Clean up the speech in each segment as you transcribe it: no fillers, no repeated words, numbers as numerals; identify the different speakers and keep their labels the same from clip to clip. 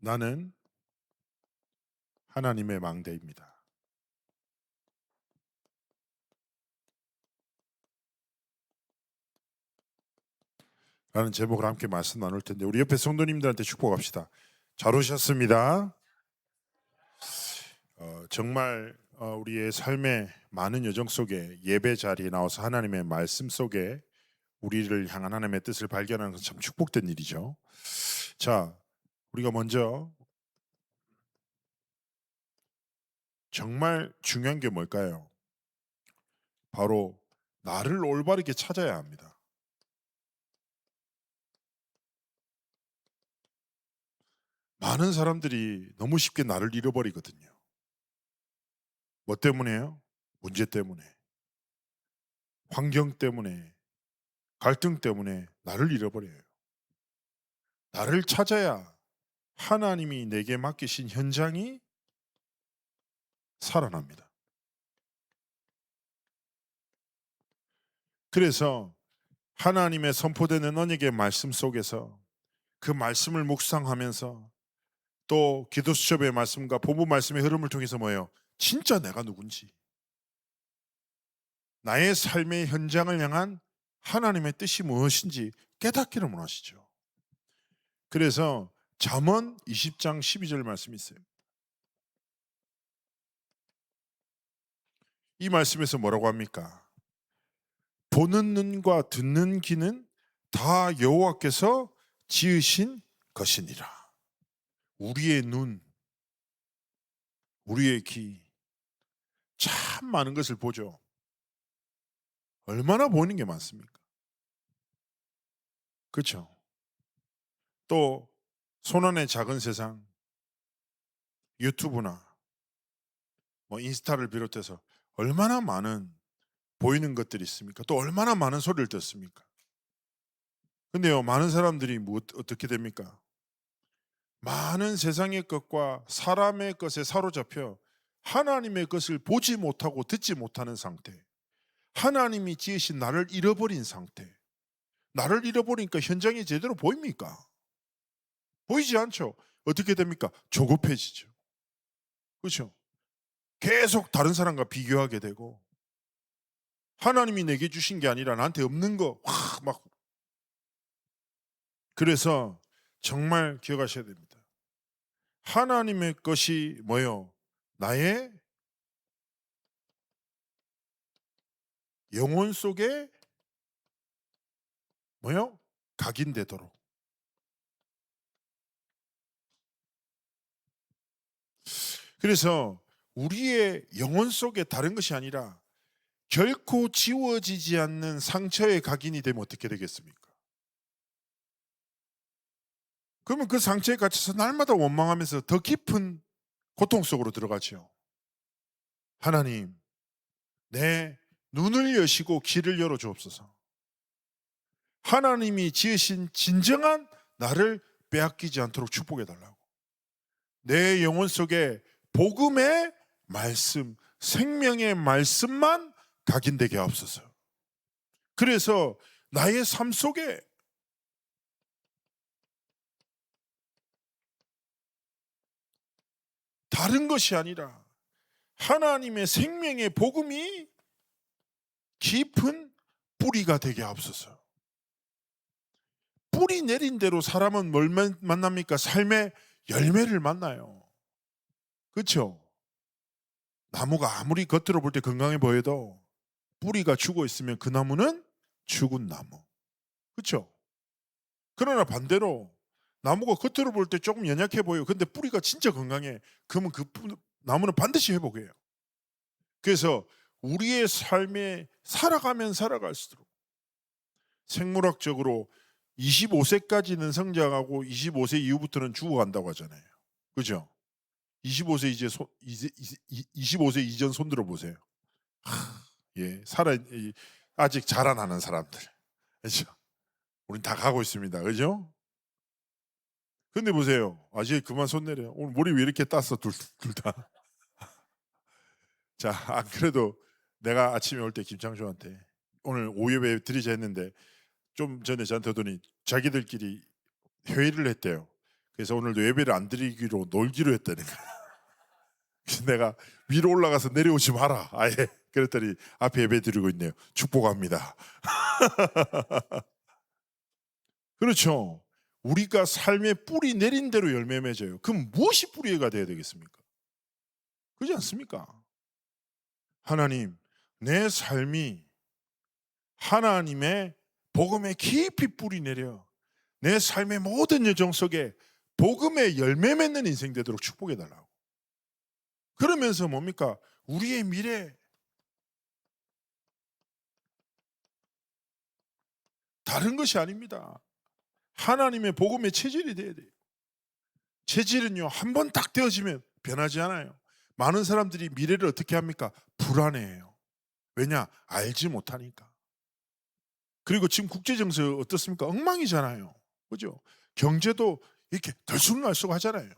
Speaker 1: 나는 하나님의 망대입니다. 라는 제목으로 함께 말씀 나눌 텐데 우리 옆에 성도님들한테 축복합시다. 잘 오셨습니다. 정말 우리의 삶의 많은 여정 속에 예배 자리에 나와서 하나님의 말씀 속에 우리를 향한 하나님의 뜻을 발견하는 것은 참 축복된 일이죠. 자, 우리가 먼저 정말 중요한 게 뭘까요? 바로 나를 올바르게 찾아야 합니다. 많은 사람들이 너무 쉽게 나를 잃어버리거든요. 뭐 때문에요? 문제 때문에, 환경 때문에, 갈등 때문에 나를 잃어버려요. 나를 찾아야 하나님이 내게 맡기신 현장이 살아납니다. 그래서 하나님의 선포되는 언약의 말씀 속에서 그 말씀을 묵상하면서 또 기도 수첩의 말씀과 본부 말씀의 흐름을 통해서 뭐예요? 진짜 내가 누군지, 나의 삶의 현장을 향한 하나님의 뜻이 무엇인지 깨닫기를 원하시죠. 그래서 잠언 20장 12절 말씀이 있어요. 이 말씀에서 뭐라고 합니까? 보는 눈과 듣는 귀는 다 여호와께서 지으신 것이니라. 우리의 눈, 우리의 귀, 참 많은 것을 보죠. 얼마나 보이는 게 많습니까? 그렇죠? 또 손안의 작은 세상, 유튜브나 뭐 인스타를 비롯해서 얼마나 많은 보이는 것들이 있습니까? 또 얼마나 많은 소리를 듣습니까? 근데요, 많은 사람들이 어떻게 됩니까? 많은 세상의 것과 사람의 것에 사로잡혀 하나님의 것을 보지 못하고 듣지 못하는 상태. 하나님이 지으신 나를 잃어버린 상태. 나를 잃어버리니까 현장이 제대로 보입니까? 보이지 않죠. 어떻게 됩니까? 조급해지죠. 그렇죠? 계속 다른 사람과 비교하게 되고 하나님이 내게 주신 게 아니라 나한테 없는 거 막. 그래서 정말 기억하셔야 됩니다. 하나님의 것이 뭐요? 나의 영혼 속에 뭐요? 각인되도록. 그래서 우리의 영혼 속에 다른 것이 아니라 결코 지워지지 않는 상처의 각인이 되면 어떻게 되겠습니까? 그러면 그 상처에 갇혀서 날마다 원망하면서 더 깊은 고통 속으로 들어가죠. 하나님, 내 눈을 여시고 귀를 열어 주옵소서. 하나님이 지으신 진정한 나를 빼앗기지 않도록 축복해 달라고. 내 영혼 속에 복음의 말씀, 생명의 말씀만 각인되게 하옵소서. 그래서 나의 삶 속에 다른 것이 아니라 하나님의 생명의 복음이 깊은 뿌리가 되게 하옵소서. 뿌리 내린 대로 사람은 뭘 만납니까? 삶의 열매를 만나요. 그렇죠? 나무가 아무리 겉으로 볼 때 건강해 보여도 뿌리가 죽어 있으면 그 나무는 죽은 나무. 그렇죠? 그러나 반대로 나무가 겉으로 볼 때 조금 연약해 보여요. 근데 뿌리가 진짜 건강해. 그러면 나무는 반드시 회복해요. 그래서 우리의 삶에 살아가면 살아갈수록 생물학적으로 25세까지는 성장하고 25세 이후부터는 죽어간다고 하잖아요. 그죠? 25세 이제 25세 이전 손 들어 보세요. 예, 아직 자라나는 사람들. 그죠? 우린 다 가고 있습니다. 그죠? 근데 보세요. 아직 그만 손 내려. 오늘 머리 왜 이렇게 땄어, 둘 다. 자, 안 그래도 내가 아침에 올 때 김창조한테 오늘 오예배 드리자 했는데 좀 전에 저한테 오더니 자기들끼리 회의를 했대요. 그래서 오늘도 예배를 안 드리기로 놀기로 했다니까. 그래서 내가 위로 올라가서 내려오지 마라. 아예. 그랬더니 앞에 예배 드리고 있네요. 축복합니다. 그렇죠. 우리가 삶의 뿌리 내린 대로 열매 맺어요. 그럼 무엇이 뿌리가 돼야 되겠습니까? 그렇지 않습니까? 하나님, 내 삶이 하나님의 복음에 깊이 뿌리 내려 내 삶의 모든 여정 속에 복음의 열매 맺는 인생 되도록 축복해 달라고. 그러면서 뭡니까? 우리의 미래, 다른 것이 아닙니다. 하나님의 복음의 체질이 돼야 돼요. 체질은요, 한 번 딱 되어지면 변하지 않아요. 많은 사람들이 미래를 어떻게 합니까? 불안해해요. 왜냐? 알지 못하니까. 그리고 지금 국제정세 어떻습니까? 엉망이잖아요. 그죠? 경제도 이렇게 들쑥날쑥 하잖아요.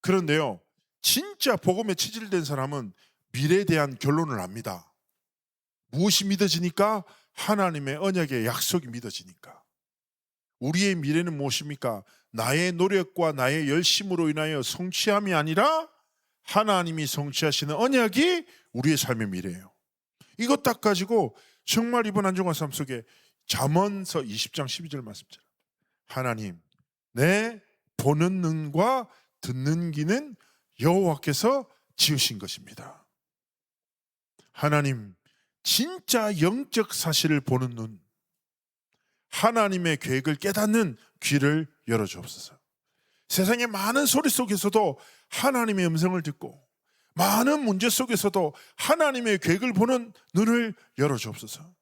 Speaker 1: 그런데요, 진짜 복음에 체질된 사람은 미래에 대한 결론을 압니다. 무엇이 믿어지니까? 하나님의 언약의 약속이 믿어지니까. 우리의 미래는 무엇입니까? 나의 노력과 나의 열심으로 인하여 성취함이 아니라 하나님이 성취하시는 언약이 우리의 삶의 미래예요. 이것 딱 가지고 정말 이번 안정환 삶 속에 잠언서 20장 12절 말씀처럼 하나님, 내 보는 눈과 듣는 귀는 여호와께서 지으신 것입니다. 하나님, 진짜 영적 사실을 보는 눈, 하나님의 계획을 깨닫는 귀를 열어주옵소서. 세상의 많은 소리 속에서도 하나님의 음성을 듣고 많은 문제 속에서도 하나님의 계획을 보는 눈을 열어주옵소서.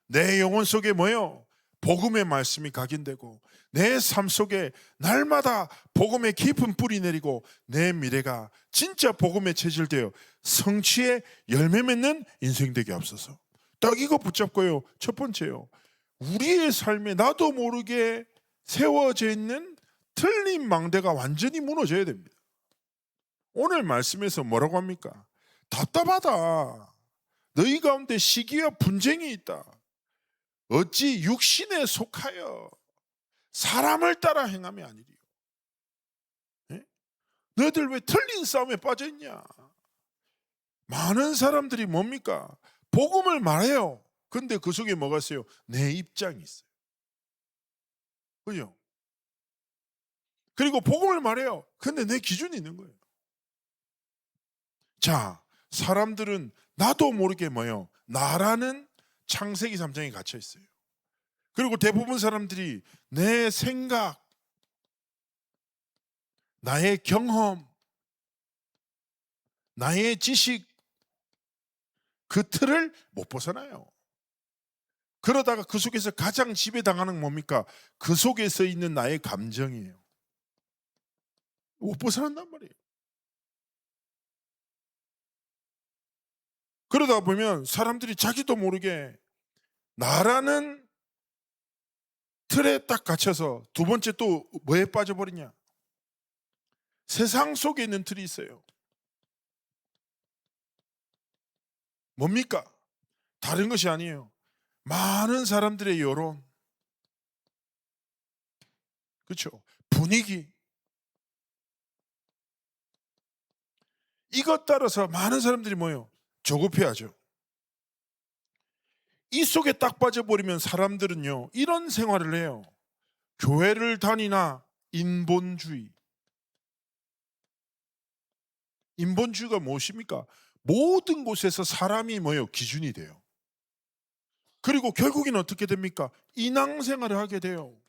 Speaker 1: 내 영혼 속에 뭐요? 복음의 말씀이 각인되고 내 삶 속에 날마다 복음의 깊은 뿌리 내리고 내 미래가 진짜 복음에 체질되어 성취의 열매 맺는 인생 되게 하옵소서. 딱 이거 붙잡고요. 첫 번째요. 우리의 삶에 나도 모르게 세워져 있는 틀린 망대가 완전히 무너져야 됩니다. 오늘 말씀에서 뭐라고 합니까? 답답하다. 너희 가운데 시기와 분쟁이 있다. 어찌 육신에 속하여 사람을 따라 행함이 아니리요. 예? 너희들 왜 틀린 싸움에 빠져있냐? 많은 사람들이 뭡니까? 복음을 말해요. 근데 그 속에 뭐가 있어요? 내 입장이 있어요. 그죠? 그리고 복음을 말해요. 근데 내 기준이 있는 거예요. 자, 사람들은 나도 모르게 뭐요? 나라는 창세기 3장에 갇혀 있어요. 그리고 대부분 사람들이 내 생각, 나의 경험, 나의 지식, 그 틀을 못 벗어나요. 그러다가 그 속에서 가장 지배당하는 건 뭡니까? 그 속에서 있는 나의 감정이에요. 못 벗어난단 말이에요. 그러다 보면 사람들이 자기도 모르게 나라는 틀에 딱 갇혀서 두 번째 또 뭐에 빠져버리냐? 세상 속에 있는 틀이 있어요. 뭡니까? 다른 것이 아니에요. 많은 사람들의 여론, 그렇죠? 분위기, 이것 따라서 많은 사람들이 뭐예요? 조급해하죠. 이 속에 딱 빠져버리면 사람들은요, 이런 생활을 해요. 교회를 다니나 인본주의. 인본주의가 무엇입니까? 모든 곳에서 사람이 뭐예요? 기준이 돼요. 그리고 결국에는 어떻게 됩니까? 인왕생활을 하게 돼요.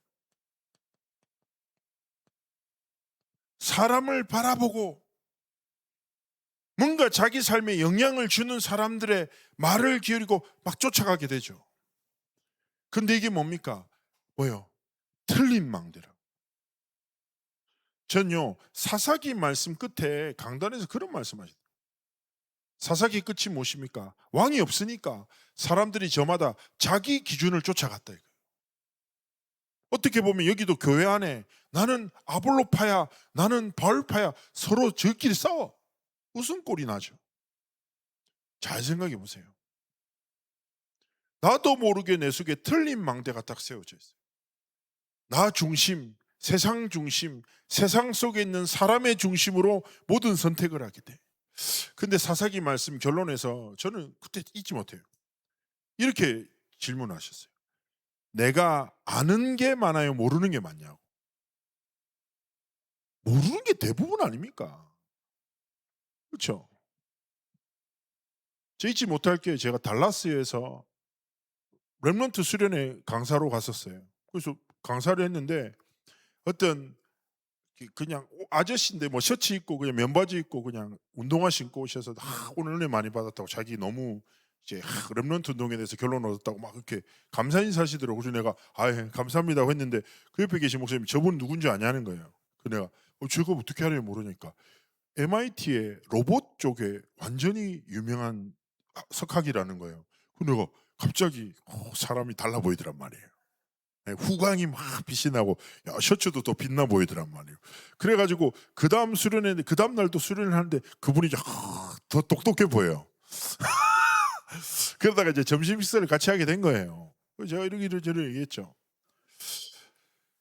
Speaker 1: 사람을 바라보고 뭔가 자기 삶에 영향을 주는 사람들의 말을 기울이고 막 쫓아가게 되죠. 근데 이게 뭡니까? 뭐요? 틀린 망대라. 전요, 사사기 말씀 끝에 강단에서 그런 말씀하셨어요. 사사기 끝이 무엇입니까? 왕이 없으니까 사람들이 저마다 자기 기준을 쫓아갔다 이거예요. 어떻게 보면 여기도 교회 안에 나는 아볼로파야, 나는 바울파야, 서로 저끼리 싸워. 웃음꼴이 나죠. 잘 생각해 보세요. 나도 모르게 내 속에 틀린 망대가 딱 세워져 있어요. 나 중심, 세상 중심, 세상 속에 있는 사람의 중심으로 모든 선택을 하게 돼. 근데 사사기 말씀 결론에서 저는 그때 잊지 못해요. 이렇게 질문하셨어요. 내가 아는 게 많아요, 모르는 게 많냐고. 모르는 게 대부분 아닙니까? 그렇죠? 저 잊지 못할 게 제가 달라스에서 렘넌트 수련회 강사로 갔었어요. 그래서 강사를 했는데 어떤 그냥 아저씨인데 뭐 셔츠 입고 그냥 면바지 입고 그냥 운동화 신고 오셔서 오늘 은혜 많이 받았다고 자기 너무 이제 렘넌트 운동에 대해서 결론 얻었다고 막 이렇게 감사 인사하시더라고. 그래서 내가 예, 감사합니다 했는데 그 옆에 계신 목사님 저분 누군지 아냐는 거예요. 그 내가 저거 어떻게 하려면 모르니까 MIT의 로봇 쪽에 완전히 유명한 석학이라는 거예요. 그 내가 갑자기 사람이 달라 보이더란 말이에요. 예, 후광이 막 빛이 나고 야, 셔츠도 더 빛나 보이더란 말이에요. 그래가지고 그 다음 수련회인데 그 다음 날도 수련을 하는데 그분이 더 똑똑해 보여요. 그러다가 이제 점심 식사를 같이 하게 된 거예요. 그래서 제가 이러저러 얘기했죠.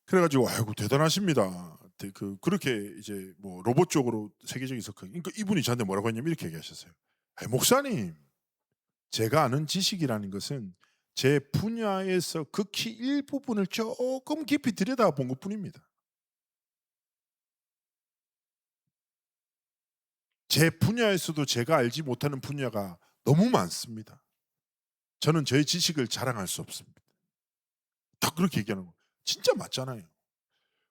Speaker 1: 그래가지고 아이고 대단하십니다. 그렇게 이제 뭐 로봇 쪽으로 세계적인 석학. 그러니까 이분이 저한테 뭐라고 했냐면 이렇게 얘기하셨어요. 목사님, 제가 아는 지식이라는 것은 제 분야에서 극히 일부분을 조금 깊이 들여다본 것뿐입니다. 제 분야에서도 제가 알지 못하는 분야가 너무 많습니다. 저는 저의 지식을 자랑할 수 없습니다. 다 그렇게 얘기하는 거. 진짜 맞잖아요.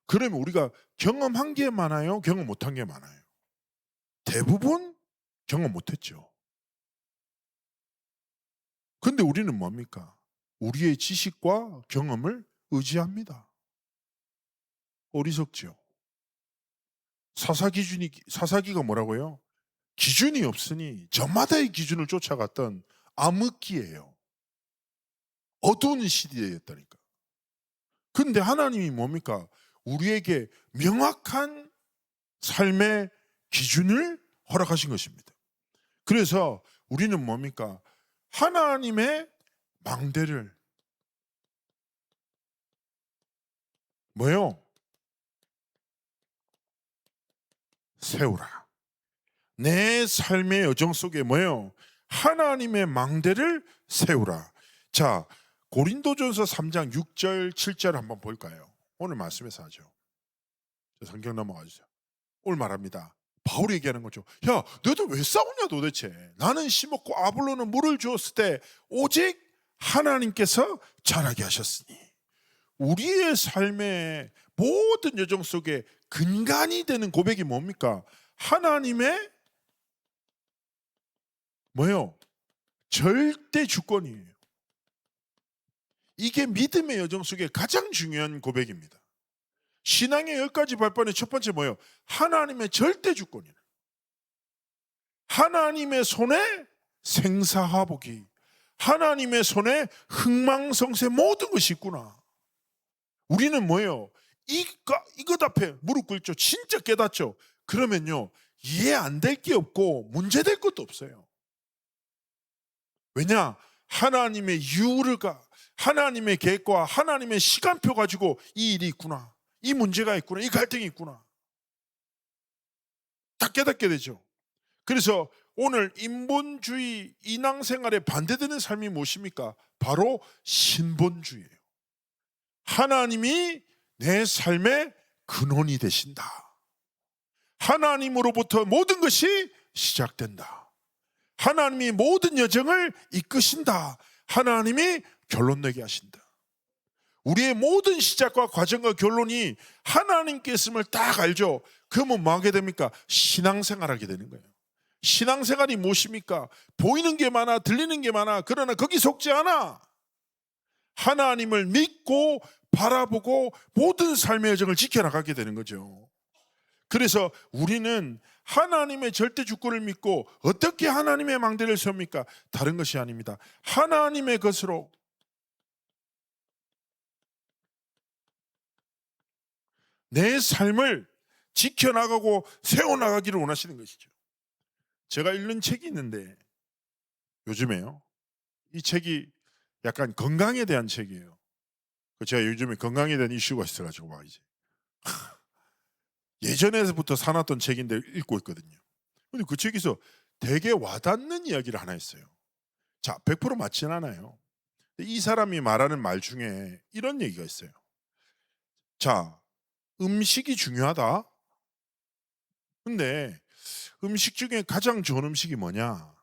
Speaker 1: 그러면 우리가 경험한 게 많아요? 경험 못한 게 많아요? 대부분 경험 못했죠. 근데 우리는 뭡니까? 우리의 지식과 경험을 의지합니다. 어리석죠. 사사기가 뭐라고요? 기준이 없으니 저마다의 기준을 쫓아갔던 암흑기예요. 어두운 시대였다니까. 근데 하나님이 뭡니까? 우리에게 명확한 삶의 기준을 허락하신 것입니다. 그래서 우리는 뭡니까? 하나님의 망대를 뭐요? 세우라. 내 삶의 여정 속에 뭐요? 하나님의 망대를 세우라. 자, 고린도전서 3장 6절 7절 한번 볼까요? 오늘 말씀에서 하죠. 성경 넘어가 주세요. 오늘 말합니다. 바울이 얘기하는 거죠. 야, 너희들 왜 싸우냐 도대체. 나는 심었고 아볼로는 물을 주었을 때 오직 하나님께서 자라게 하셨으니 우리의 삶의 모든 여정 속에 근간이 되는 고백이 뭡니까? 하나님의 뭐요? 절대 주권이에요. 이게 믿음의 여정 속에 가장 중요한 고백입니다. 신앙의 10가지 발판의 첫 번째 뭐예요? 하나님의 절대 주권이에요. 하나님의 손에 생사화복이, 하나님의 손에 흥망성쇠 모든 것이 있구나. 우리는 뭐예요? 이것 앞에 무릎 꿇죠. 진짜 깨닫죠. 그러면요, 이해 안 될 게 없고 문제될 것도 없어요. 왜냐? 하나님의 이유가 하나님의 계획과 하나님의 시간표 가지고 이 일이 있구나, 이 문제가 있구나, 이 갈등이 있구나, 다 깨닫게 되죠. 그래서 오늘 인본주의 인왕생활에 반대되는 삶이 무엇입니까? 바로 신본주의예요. 하나님이 내 삶의 근원이 되신다. 하나님으로부터 모든 것이 시작된다. 하나님이 모든 여정을 이끄신다. 하나님이 결론 내게 하신다. 우리의 모든 시작과 과정과 결론이 하나님께 있음을 딱 알죠. 그러면 뭐 하게 됩니까? 신앙생활하게 되는 거예요. 신앙생활이 무엇입니까? 보이는 게 많아, 들리는 게 많아. 그러나 거기 속지 않아. 하나님을 믿고 바라보고 모든 삶의 여정을 지켜나가게 되는 거죠. 그래서 우리는 하나님의 절대 주권을 믿고 어떻게 하나님의 망대를 세웁니까? 다른 것이 아닙니다. 하나님의 것으로 내 삶을 지켜나가고 세워나가기를 원하시는 것이죠. 제가 읽는 책이 있는데 요즘에요, 이 책이 약간 건강에 대한 책이에요. 제가 요즘에 건강에 대한 이슈가 있어가지고 막 이제 예전에부터 사놨던 책인데 읽고 있거든요. 근데 그 책에서 되게 와닿는 이야기를 하나 했어요. 자, 100% 맞진 않아요. 이 사람이 말하는 말 중에 이런 얘기가 있어요. 자, 음식이 중요하다. 근데 음식 중에 가장 좋은 음식이 뭐냐?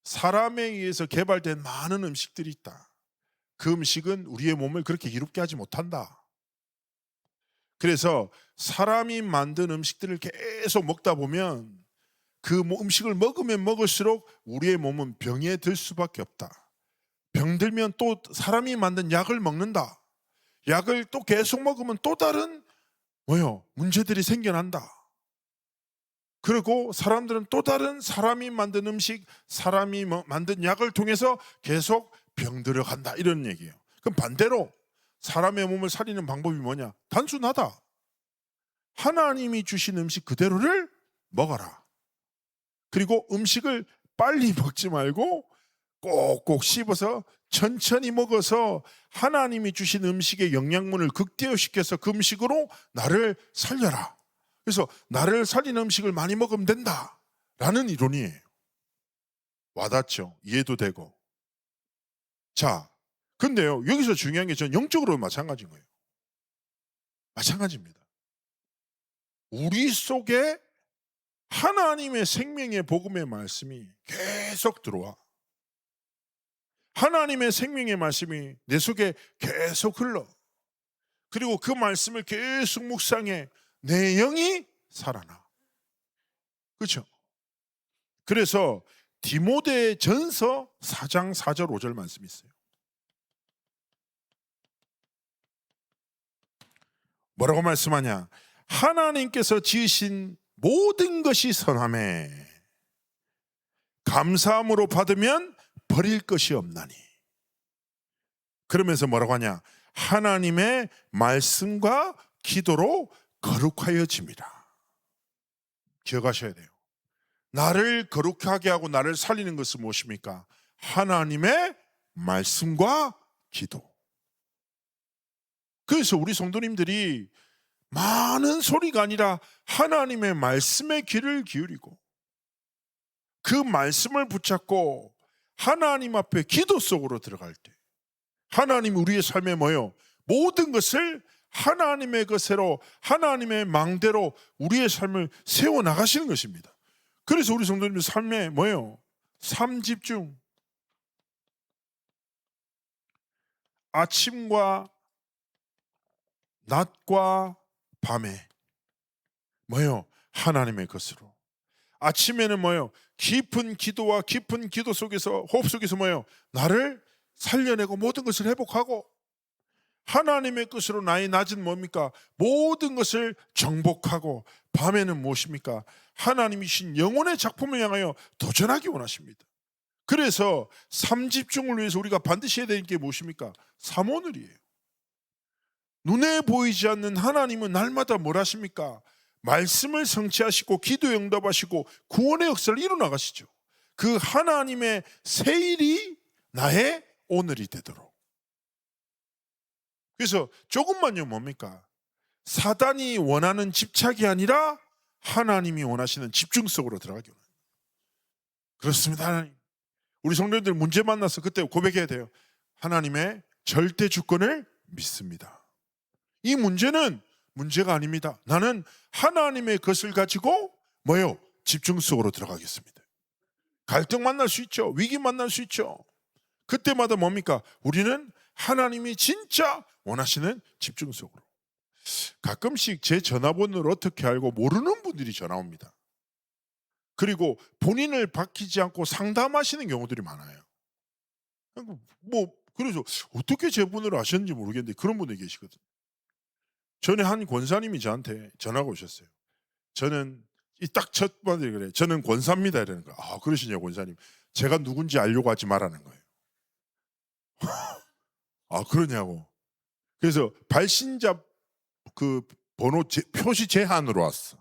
Speaker 1: 사람에 의해서 개발된 많은 음식들이 있다. 그 음식은 우리의 몸을 그렇게 이롭게 하지 못한다. 그래서 사람이 만든 음식들을 계속 먹다 보면 그 음식을 먹으면 먹을수록 우리의 몸은 병에 들 수밖에 없다. 병들면 또 사람이 만든 약을 먹는다. 약을 또 계속 먹으면 또 다른 문제들이 생겨난다. 그리고 사람들은 또 다른 사람이 만든 음식, 사람이 만든 약을 통해서 계속 병들어 간다. 이런 얘기예요. 그럼 반대로 사람의 몸을 살리는 방법이 뭐냐? 단순하다. 하나님이 주신 음식 그대로를 먹어라. 그리고 음식을 빨리 먹지 말고 꼭꼭 씹어서 천천히 먹어서 하나님이 주신 음식의 영양분을 극대화시켜서 그 음식으로 나를 살려라. 그래서 나를 살리는 음식을 많이 먹으면 된다 라는 이론이에요. 와닿죠? 이해도 되고. 자, 근데요, 여기서 중요한 게 전 영적으로 마찬가지인 거예요. 마찬가지입니다. 우리 속에 하나님의 생명의 복음의 말씀이 계속 들어와. 하나님의 생명의 말씀이 내 속에 계속 흘러. 그리고 그 말씀을 계속 묵상해. 내 영이 살아나. 그렇죠? 그래서 디모데 전서 4장 4절 5절 말씀이 있어요. 뭐라고 말씀하냐? 하나님께서 지으신 모든 것이 선하매 감사함으로 받으면 버릴 것이 없나니. 그러면서 뭐라고 하냐? 하나님의 말씀과 기도로 거룩하여짐이라. 기억하셔야 돼요. 나를 거룩하게 하고 나를 살리는 것은 무엇입니까? 하나님의 말씀과 기도. 그래서 우리 성도님들이 많은 소리가 아니라 하나님의 말씀에 귀를 기울이고 그 말씀을 붙잡고 하나님 앞에 기도 속으로 들어갈 때 하나님 우리의 삶에 모든 것을 하나님의 것으로 하나님의 망대로 우리의 삶을 세워나가시는 것입니다. 그래서 우리 성도님들 삶에 삶 집중. 아침과 낮과 밤에 하나님의 것으로. 아침에는 깊은 기도와 깊은 기도 속에서 호흡 속에서 나를 살려내고 모든 것을 회복하고 하나님의 것으로 나의 낮은 뭡니까? 모든 것을 정복하고 밤에는 무엇입니까? 하나님이 신 영혼의 작품을 향하여 도전하기 원하십니다. 그래서 삼집중을 위해서 우리가 반드시 해야 되는 게 무엇입니까? 삼오늘이에요. 눈에 보이지 않는 하나님은 날마다 뭘 하십니까? 말씀을 성취하시고 기도에 응답하시고 구원의 역사를 이루어나가시죠. 그 하나님의 새일이 나의 오늘이 되도록. 그래서 조금만요 뭡니까? 사단이 원하는 집착이 아니라 하나님이 원하시는 집중 속으로 들어가기 원합니다. 그렇습니다. 하나님. 우리 성도님들 문제 만나서 그때 고백해야 돼요. 하나님의 절대 주권을 믿습니다. 이 문제는 문제가 아닙니다. 나는 하나님의 것을 가지고 집중 속으로 들어가겠습니다. 갈등 만날 수 있죠. 위기 만날 수 있죠. 그때마다 뭡니까? 우리는 하나님이 진짜 원하시는 집중 속으로. 가끔씩 제 전화번호를 어떻게 알고 모르는 분들이 전화 옵니다. 그리고 본인을 밝히지 않고 상담하시는 경우들이 많아요. 그래서 어떻게 제 번호를 아셨는지 모르겠는데 그런 분들이 계시거든요. 전에 한 권사님이 저한테 전화가 오셨어요. 저는 딱 첫 번째 그래. 저는 권사입니다 이러는 거예요. 아, 그러시냐고 권사님. 제가 누군지 알려고 하지 말라는 거예요. 아, 그러냐고. 그래서 발신자 그 번호 표시 제한으로 왔어.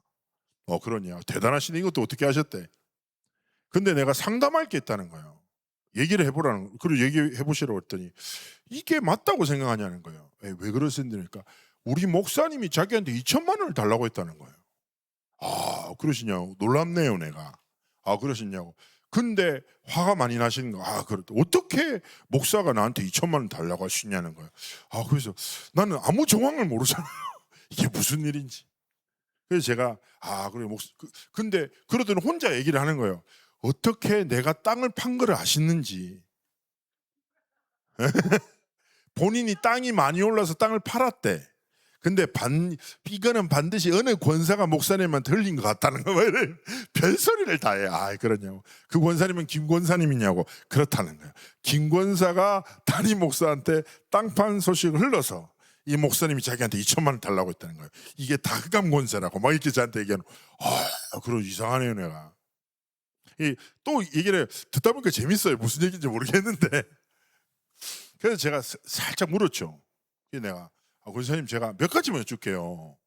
Speaker 1: 그러냐. 대단하시네. 이것도 어떻게 하셨대. 근데 내가 상담할 게 있다는 거예요. 얘기를 해보라는, 그리고 얘기해 보시라고 했더니 이게 맞다고 생각하냐는 거예요. 왜 그러신다니까. 우리 목사님이 자기한테 2천만 원을 달라고 했다는 거예요. 아, 그러시냐고. 놀랍네요, 내가. 아, 그러시냐고. 근데 화가 많이 나시는 거. 아, 그렇다. 어떻게 목사가 나한테 2천만 원 달라고 하시냐는 거예요. 아, 그래서 나는 아무 정황을 모르잖아요. 이게 무슨 일인지. 그래서 제가 그래 근데 그러더니 혼자 얘기를 하는 거예요. 어떻게 내가 땅을 판 거를 아시는지. 본인이 땅이 많이 올라서 땅을 팔았대. 근데 이거는 반드시 어느 권사가 목사님한테 흘린 것 같다는 거예요. 별소리를 다 해. 아, 그러냐고. 그 권사님은 김 권사님이냐고. 그렇다는 거예요. 김 권사가 담임 목사한테 땅 판 소식을 흘러서 이 목사님이 자기한테 2천만 원 달라고 했다는 거예요. 이게 다흑암 권세라고 막 이렇게 저한테 얘기하는. 그럼 이상하네요, 내가. 또 얘기를 듣다 보니까 재밌어요. 무슨 얘기인지 모르겠는데. 그래서 제가 살짝 물었죠. 내가 권사님, 제가 몇 가지만 여쭐게요.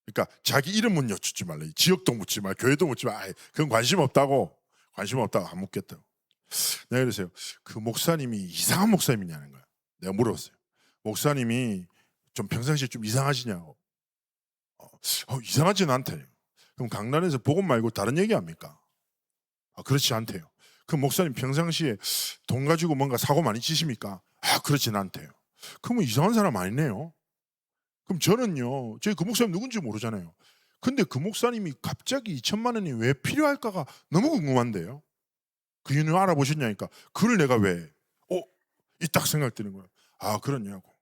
Speaker 1: 그러니까 자기 이름은 여쭙지 말라, 지역도 묻지 말, 교회도 묻지 말. 그건 관심 없다고 안 묻겠다고. 내가 그랬어요. 그 목사님이 이상한 목사님이냐는 거야. 내가 물어봤어요. 목사님이 좀 평상시에 좀 이상하시냐고. 이상하진 않대요. 그럼 강단에서 복음 말고 다른 얘기 합니까? 그렇지 않대요. 그럼 목사님 평상시에 돈 가지고 뭔가 사고 많이 치십니까? 그렇진 않대요. 그러면 이상한 사람 아니네요. 그럼 저는요, 저희 그 목사님 누군지 모르잖아요. 근데 그 목사님이 갑자기 2천만 원이 왜 필요할까가 너무 궁금한데요. 그 이유는 알아보셨냐니까. 그걸 내가 왜 이 딱 생각 드는 거예요. 그렇냐고.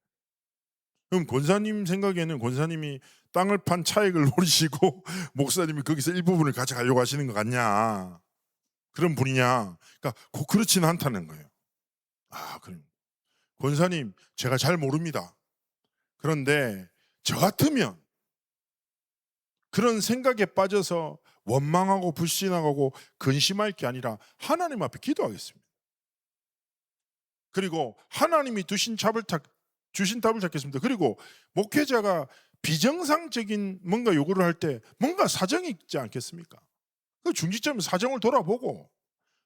Speaker 1: 그럼 권사님 생각에는 권사님이 땅을 판 차익을 노리시고 목사님이 거기서 일부분을 가져가려고 하시는 것 같냐, 그런 분이냐. 그러니까 그렇지는 않다는 거예요. 그럼 권사님, 제가 잘 모릅니다. 그런데 저 같으면 그런 생각에 빠져서 원망하고 불신하고 근심할 게 아니라 하나님 앞에 기도하겠습니다. 그리고 하나님이 주신 답을 찾겠습니다. 그리고 목회자가 비정상적인 뭔가 요구를 할 때 뭔가 사정이 있지 않겠습니까? 그 중지점은 사정을 돌아보고,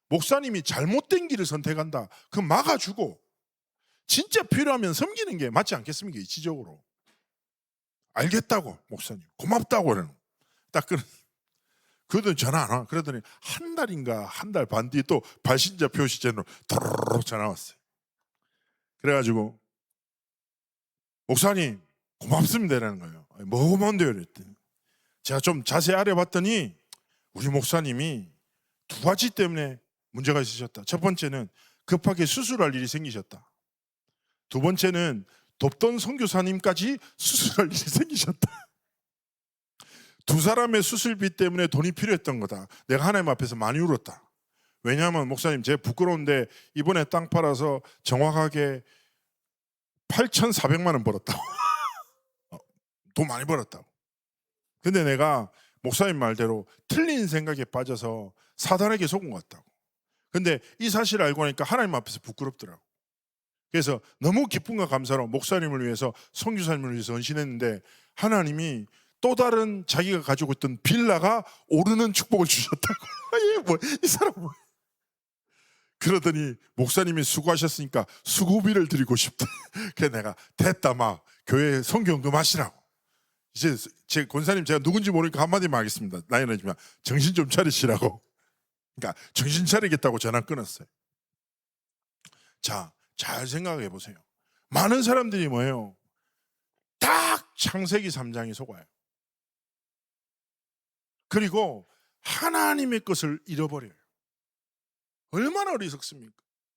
Speaker 1: 목사님이 잘못된 길을 선택한다, 그럼 막아주고, 진짜 필요하면 섬기는 게 맞지 않겠습니까? 이치적으로. 알겠다고, 목사님 고맙다고 그러는. 딱 그러더니 전화 안 와. 그러더니 한 달인가 한 달 반 뒤에 또 발신자 표시제로 도로록 전화 왔어요. 그래가지고 목사님 고맙습니다 이라는 거예요. 뭐 고마운데요? 그랬더니 제가 좀 자세히 알아봤더니 우리 목사님이 두 가지 때문에 문제가 있으셨다. 첫 번째는 급하게 수술할 일이 생기셨다. 두 번째는 돕던 선교사님까지 수술할 일이 생기셨다. 두 사람의 수술비 때문에 돈이 필요했던 거다. 내가 하나님 앞에서 많이 울었다. 왜냐하면 목사님, 제가 부끄러운데 이번에 땅 팔아서 정확하게 8,400만 원 벌었다고. 돈 많이 벌었다고. 근데 내가 목사님 말대로 틀린 생각에 빠져서 사단에게 속은 것 같다고. 근데 이 사실을 알고 나니까 하나님 앞에서 부끄럽더라고. 그래서 너무 기쁨과 감사로 목사님을 위해서, 선교사님을 위해서 헌신했는데 하나님이 또 다른 자기가 가지고 있던 빌라가 오르는 축복을 주셨다고. 이 사람 뭐. 그러더니 목사님이 수고하셨으니까 수고비를 드리고 싶다. 그래서 내가 됐다, 막 교회 선교연금 하시라고. 이제 제 권사님, 제가 누군지 모르니까 한마디만 하겠습니다. 나이는 지만 정신 좀 차리시라고. 그러니까 정신 차리겠다고 전화 끊었어요. 자, 잘 생각해 보세요. 많은 사람들이 뭐예요? 딱 창세기 3장에 속아요. 그리고 하나님의 것을 잃어버려요. 얼마나 어리석습니까?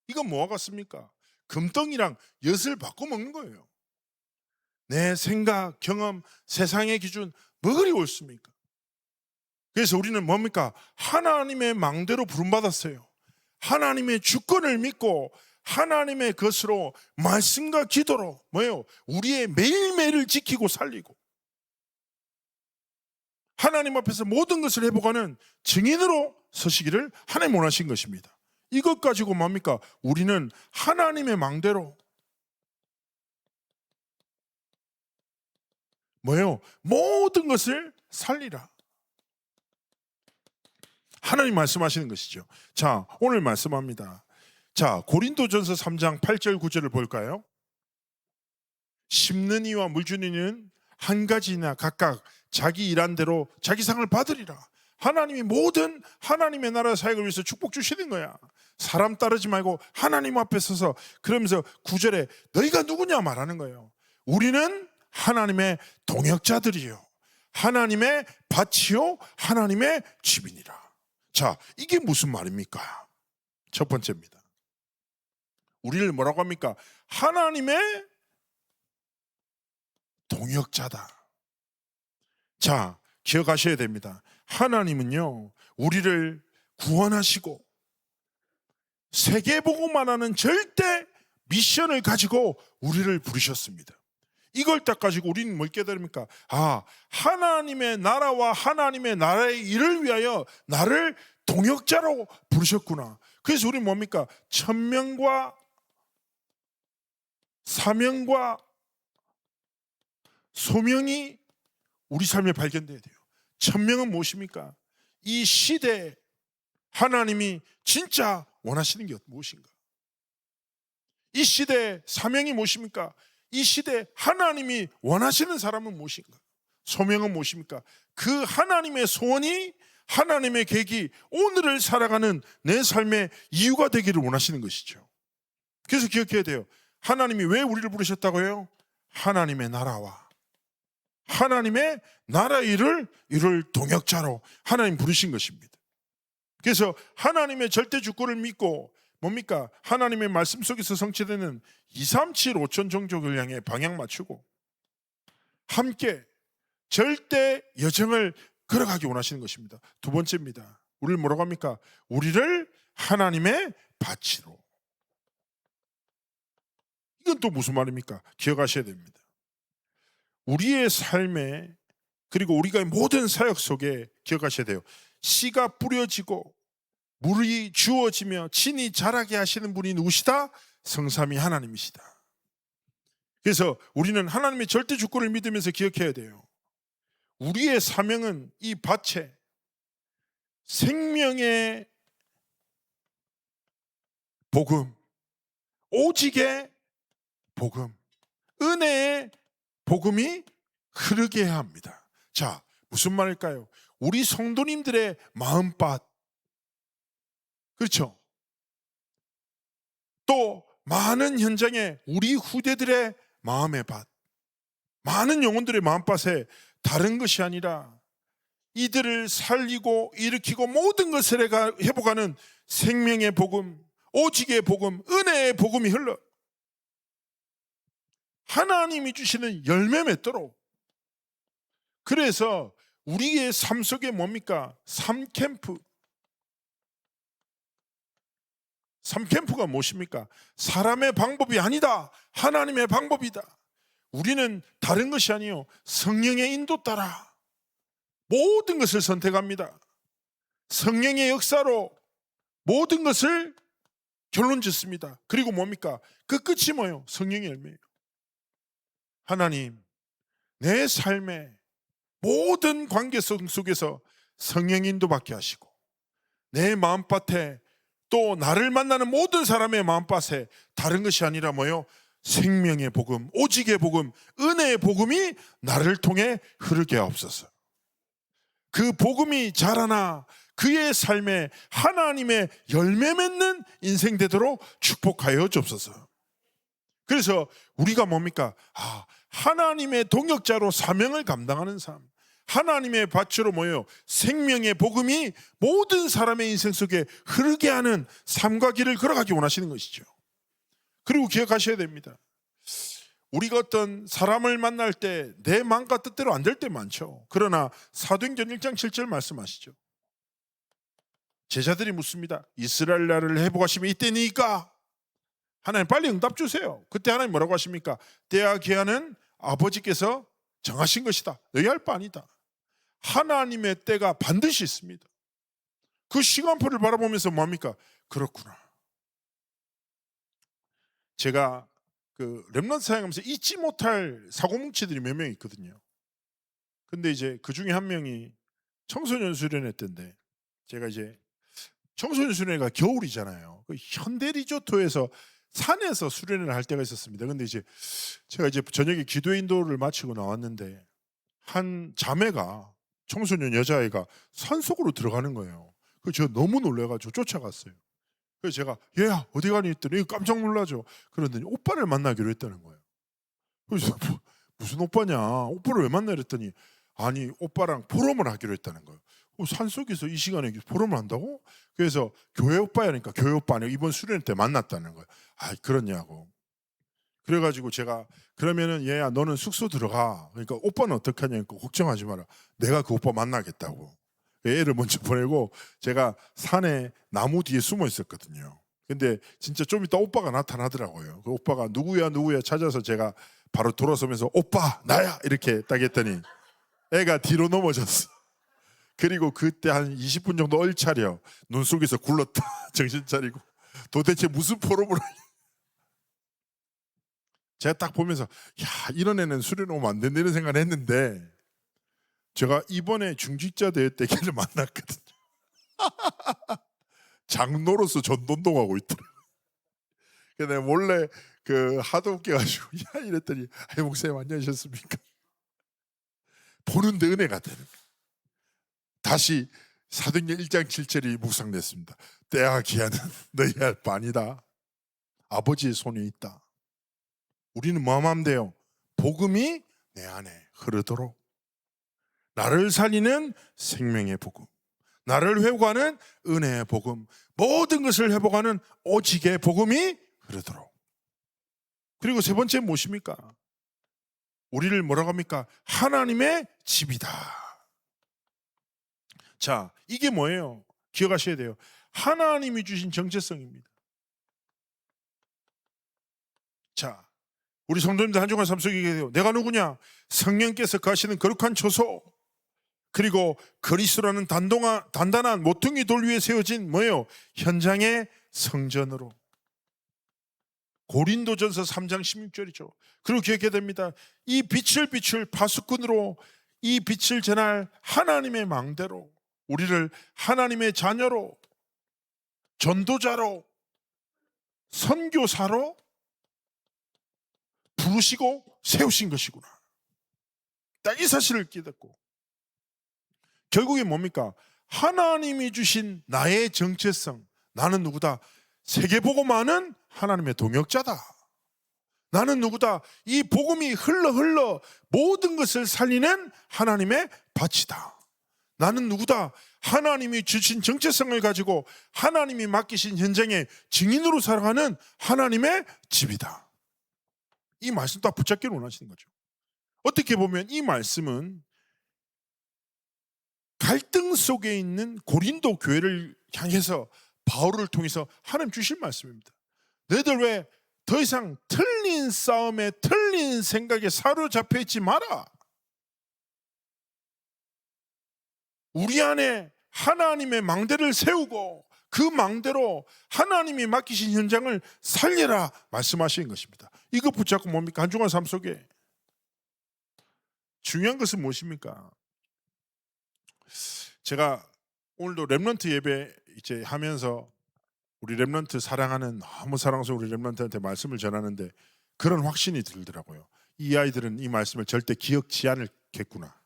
Speaker 1: 이건 뭐와 같습니까? 금덩이랑 엿을 바꿔 먹는 거예요. 내 생각, 경험, 세상의 기준, 뭐 그리 옳습니까? 그래서 우리는 뭡니까? 하나님의 망대로 부름받았어요. 하나님의 주권을 믿고 하나님의 것으로 말씀과 기도로 뭐예요? 우리의 매일매일을 지키고 살리고 하나님 앞에서 모든 것을 회복하는 증인으로 서시기를 하나님 원하신 것입니다. 이것 가지고 뭡니까? 우리는 하나님의 망대로 뭐예요? 모든 것을 살리라. 하나님 말씀하시는 것이죠. 자, 오늘 말씀합니다. 자, 고린도전서 3장 8절 9절을 볼까요? 심는 이와 물 주는 이는 한 가지나 각각 자기 일한 대로 자기 상을 받으리라. 하나님이 모든 하나님의 나라 사역을 위해서 축복 주시는 거야. 사람 따르지 말고 하나님 앞에 서서, 그러면서 9절에 너희가 누구냐 말하는 거예요. 우리는 하나님의 동역자들이요, 하나님의 밭이요, 하나님의 집이니라. 자, 이게 무슨 말입니까? 첫 번째입니다. 우리를 뭐라고 합니까? 하나님의 동역자다. 자, 기억하셔야 됩니다. 하나님은요, 우리를 구원하시고 세계복음만하는 절대 미션을 가지고 우리를 부르셨습니다. 이걸 딱 가지고 우리는 뭘 깨달습니까? 아, 하나님의 나라와 하나님의 나라의 일을 위하여 나를 동역자로 부르셨구나. 그래서 우리는 뭡니까? 천명과 사명과 소명이 우리 삶에 발견돼야 돼요. 천명은 무엇입니까? 이 시대에 하나님이 진짜 원하시는 게 무엇인가? 이 시대의 사명이 무엇입니까? 이 시대에 하나님이 원하시는 사람은 무엇인가? 소명은 무엇입니까? 그 하나님의 소원이, 하나님의 계획이 오늘을 살아가는 내 삶의 이유가 되기를 원하시는 것이죠. 그래서 기억해야 돼요. 하나님이 왜 우리를 부르셨다고 해요? 하나님의 나라와 하나님의 나라 일을 이룰 동역자로 하나님 부르신 것입니다. 그래서 하나님의 절대 주권을 믿고 뭡니까? 하나님의 말씀 속에서 성취되는 237 5천 종족을 향해 방향 맞추고 함께 절대 여정을 걸어가기 원하시는 것입니다. 두 번째입니다. 우리를 뭐라고 합니까? 우리를 하나님의 밭으로. 이건 또 무슨 말입니까? 기억하셔야 됩니다. 우리의 삶에, 그리고 우리가 모든 사역 속에 기억하셔야 돼요. 씨가 뿌려지고 물이 주어지며 진이 자라게 하시는 분이 누구시다? 성삼위 하나님이시다. 그래서 우리는 하나님의 절대 주권을 믿으면서 기억해야 돼요. 우리의 사명은 이 밭에 생명의 복음, 오직의 복음, 은혜의 복음이 흐르게 해야 합니다. 자, 무슨 말일까요? 우리 성도님들의 마음밭, 그렇죠? 또 많은 현장에 우리 후대들의 마음의 밭, 많은 영혼들의 마음밭에 다른 것이 아니라 이들을 살리고 일으키고 모든 것을 회복하는 생명의 복음, 오직의 복음, 은혜의 복음이 흘러 하나님이 주시는 열매 맺도록. 그래서 우리의 삶 속에 뭡니까? 삼캠프. 삼캠프가 무엇입니까? 사람의 방법이 아니다, 하나님의 방법이다. 우리는 다른 것이 아니요, 성령의 인도 따라 모든 것을 선택합니다. 성령의 역사로 모든 것을 결론 짓습니다. 그리고 뭡니까? 그 끝이 뭐예요? 성령의 열매예요. 하나님, 내 삶의 모든 관계성 속에서 성령 인도받게 하시고 내 마음밭에, 또 나를 만나는 모든 사람의 마음밭에 다른 것이 아니라 뭐요? 생명의 복음, 오직의 복음, 은혜의 복음이 나를 통해 흐르게 하옵소서. 그 복음이 자라나 그의 삶에 하나님의 열매 맺는 인생 되도록 축복하여 주옵소서. 그래서 우리가 뭡니까? 하나님의 동역자로 사명을 감당하는 삶, 하나님의 밭으로 모여 생명의 복음이 모든 사람의 인생 속에 흐르게 하는 삶과 길을 걸어가기 원하시는 것이죠. 그리고 기억하셔야 됩니다. 우리가 어떤 사람을 만날 때 내 마음과 뜻대로 안 될 때 많죠. 그러나 사도행전 1장 7절 말씀하시죠. 제자들이 묻습니다. 이스라엘 나라를 회복하심이 이때니까? 하나님 빨리 응답 주세요. 그때 하나님 뭐라고 하십니까? 때와 기한은 아버지께서 정하신 것이다. 너희 할 바 아니다. 하나님의 때가 반드시 있습니다. 그 시간표를 바라보면서 뭡니까? 그렇구나. 제가 그 렘넌트 사역하면서 잊지 못할 사고뭉치들이 몇 명 있거든요. 근데 이제 그 중에 한 명이 청소년 수련회 때인데, 제가 이제 청소년 수련회가 겨울이잖아요. 그 현대 리조트에서 산에서 수련회를 할 때가 있었습니다. 근데 이제 제가 이제 저녁에 기도 인도를 마치고 나왔는데 한 자매가, 청소년 여자아이가 산속으로 들어가는 거예요. 그래서 제가 너무 놀래가지고 쫓아갔어요. 그래서 제가 얘야 어디 가니 했더니 깜짝 놀라죠. 그러더니 오빠를 만나기로 했다는 거예요. 그래서 무슨 오빠냐, 오빠를 왜 만나려 했더니 아니 오빠랑 포럼을 하기로 했다는 거예요. 산속에서 이 시간에 포럼을 한다고? 그래서 교회 오빠야니까 교회 오빠 아니고 이번 수련회 때 만났다는 거예요. 아 그렇냐고. 그래가지고 제가 그러면은 얘야 너는 숙소 들어가. 그러니까 오빠는 어떻게 하냐니까 걱정하지 마라. 내가 그 오빠 만나겠다고. 애를 먼저 보내고 제가 산에 나무 뒤에 숨어 있었거든요. 근데 진짜 좀 이따 오빠가 나타나더라고요. 그 오빠가 누구야 찾아서 제가 바로 돌아서면서 오빠 나야 이렇게 딱 했더니 애가 뒤로 넘어졌어. 그리고 그때 한 20분 정도 얼차려 눈 속에서 굴렀다. 정신 차리고 도대체 무슨 포럼을 하냐. 제가 딱 보면서 야 이런 애는 수련회 오면 안 된다 이런 생각을 했는데 제가 이번에 중직자 대회 때 걔를 만났거든요. 장로로서 전도운동하고 있더라고요. 그래서 내가 몰래 그 하도 웃겨가지고 야 이랬더니 목사님 안녕하셨습니까? 보는데 은혜가 되는 거예요. 다시 사도행전 1장 7절이 묵상됐습니다. 때와 기한은 너희 할 바 아니다. 아버지의 손에 있다. 우리는 뭐만 하면 돼요? 복음이 내 안에 흐르도록. 나를 살리는 생명의 복음, 나를 회복하는 은혜의 복음, 모든 것을 회복하는 오직의 복음이 흐르도록. 그리고 세 번째 무엇입니까? 우리를 뭐라고 합니까? 하나님의 집이다. 자, 이게 뭐예요? 기억하셔야 돼요. 하나님이 주신 정체성입니다. 자, 우리 성도님들 한 주간 삶 속에 얘기해요. 내가 누구냐? 성령께서 거하시는 거룩한 처소, 그리고 그리스도라는 단단한 모퉁이 돌 위에 세워진 뭐예요? 현장의 성전으로. 고린도전서 3장 16절이죠. 그리고 기억해야 됩니다. 이 빛을 비출 파수꾼으로, 이 빛을 전할 하나님의 망대로, 우리를 하나님의 자녀로, 전도자로, 선교사로 부르시고 세우신 것이구나. 딱 이 사실을 깨닫고 결국에 뭡니까? 하나님이 주신 나의 정체성. 나는 누구다? 세계복음화는 하나님의 동역자다. 나는 누구다? 이 복음이 흘러 모든 것을 살리는 하나님의 밭이다. 나는 누구다? 하나님이 주신 정체성을 가지고 하나님이 맡기신 현장의 증인으로 살아가는 하나님의 집이다. 이 말씀 다 붙잡기를 원하시는 거죠. 어떻게 보면 이 말씀은 갈등 속에 있는 고린도 교회를 향해서 바울을 통해서 하나님 주실 말씀입니다. 너희들 왜 더 이상 틀린 싸움에 틀린 생각에 사로잡혀 있지 마라. 우리 안에 하나님의 망대를 세우고 그 망대로 하나님이 맡기신 현장을 살려라 말씀하시는 것입니다. 이거 붙잡고 뭡니까? 한 주간 삶 속에 중요한 것은 무엇입니까? 제가 오늘도 렘넌트 예배 이제 하면서 우리 렘넌트 사랑하는 너무 사랑스러운 우리 렘넌트한테 말씀을 전하는데 그런 확신이 들더라고요. 이 아이들은 이 말씀을 절대 기억지 않겠구나.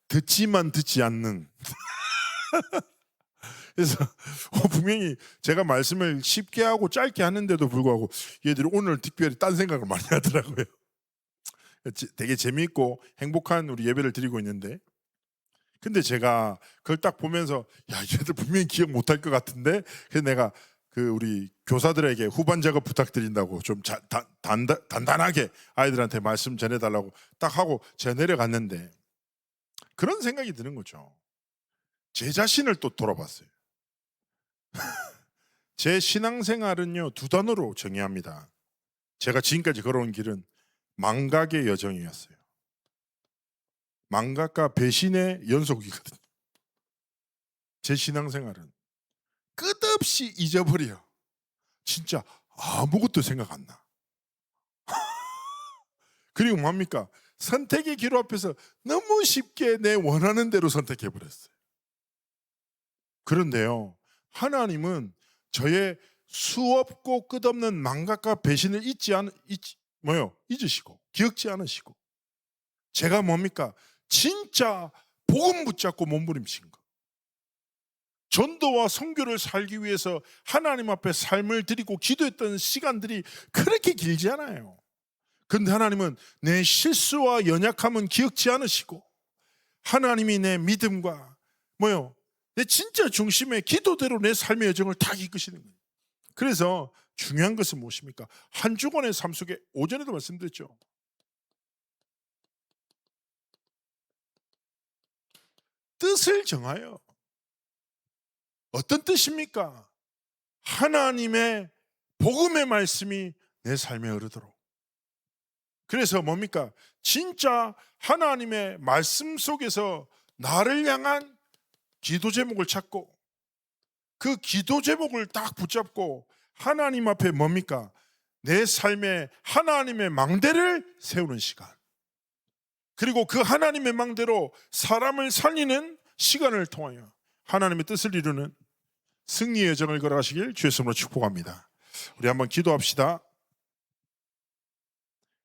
Speaker 1: 듣지만 듣지 않는. 그래서 분명히 제가 말씀을 쉽게 하고 짧게 하는데도 불구하고 얘들이 오늘 특별히 딴 생각을 많이 하더라고요. 되게 재미있고 행복한 우리 예배를 드리고 있는데, 근데 제가 그걸 딱 보면서 야 얘들 분명히 기억 못할 것 같은데, 그래서 내가 그 우리 교사들에게 후반 작업 부탁드린다고 좀 단단하게 아이들한테 말씀 전해달라고 딱 하고 제가 내려갔는데 그런 생각이 드는 거죠. 제 자신을 또 돌아봤어요. 제 신앙생활은요 2단어로 정의합니다. 제가 지금까지 걸어온 길은 망각의 여정이었어요. 망각과 배신의 연속이거든요. 제 신앙생활은 끝없이 잊어버려. 진짜 아무것도 생각 안 나. 그리고 뭡니까? 선택의 기로 앞에서 너무 쉽게 내 원하는 대로 선택해버렸어요. 그런데요, 하나님은 저의 수없고 끝없는 망각과 배신을 잊으시고 기억지 않으시고, 제가 뭡니까? 진짜 복음 붙잡고 몸부림친 거. 전도와 선교를 살기 위해서 하나님 앞에 삶을 드리고 기도했던 시간들이 그렇게 길지 않아요. 그런데 하나님은 내 실수와 연약함은 기억지 않으시고, 하나님이 내 믿음과 내 진짜 중심의 기도대로 내 삶의 여정을 다 이끄시는 거예요. 그래서 중요한 것은 무엇입니까? 한 주간의 삶 속에, 오전에도 말씀드렸죠, 뜻을 정하여. 어떤 뜻입니까? 하나님의 복음의 말씀이 내 삶에 흐르도록. 그래서 뭡니까? 진짜 하나님의 말씀 속에서 나를 향한 기도 제목을 찾고, 그 기도 제목을 딱 붙잡고 하나님 앞에 뭡니까? 내 삶에 하나님의 망대를 세우는 시간, 그리고 그 하나님의 망대로 사람을 살리는 시간을 통하여 하나님의 뜻을 이루는 승리의 여정을 걸어가시길 주의 이름으로 축복합니다. 우리 한번 기도합시다.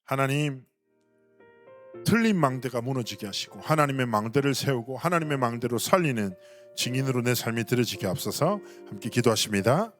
Speaker 1: 하나님, 틀린 망대가 무너지게 하시고 하나님의 망대를 세우고 하나님의 망대로 살리는 증인으로 내 삶이 들어지게 앞서서 함께 기도하십니다.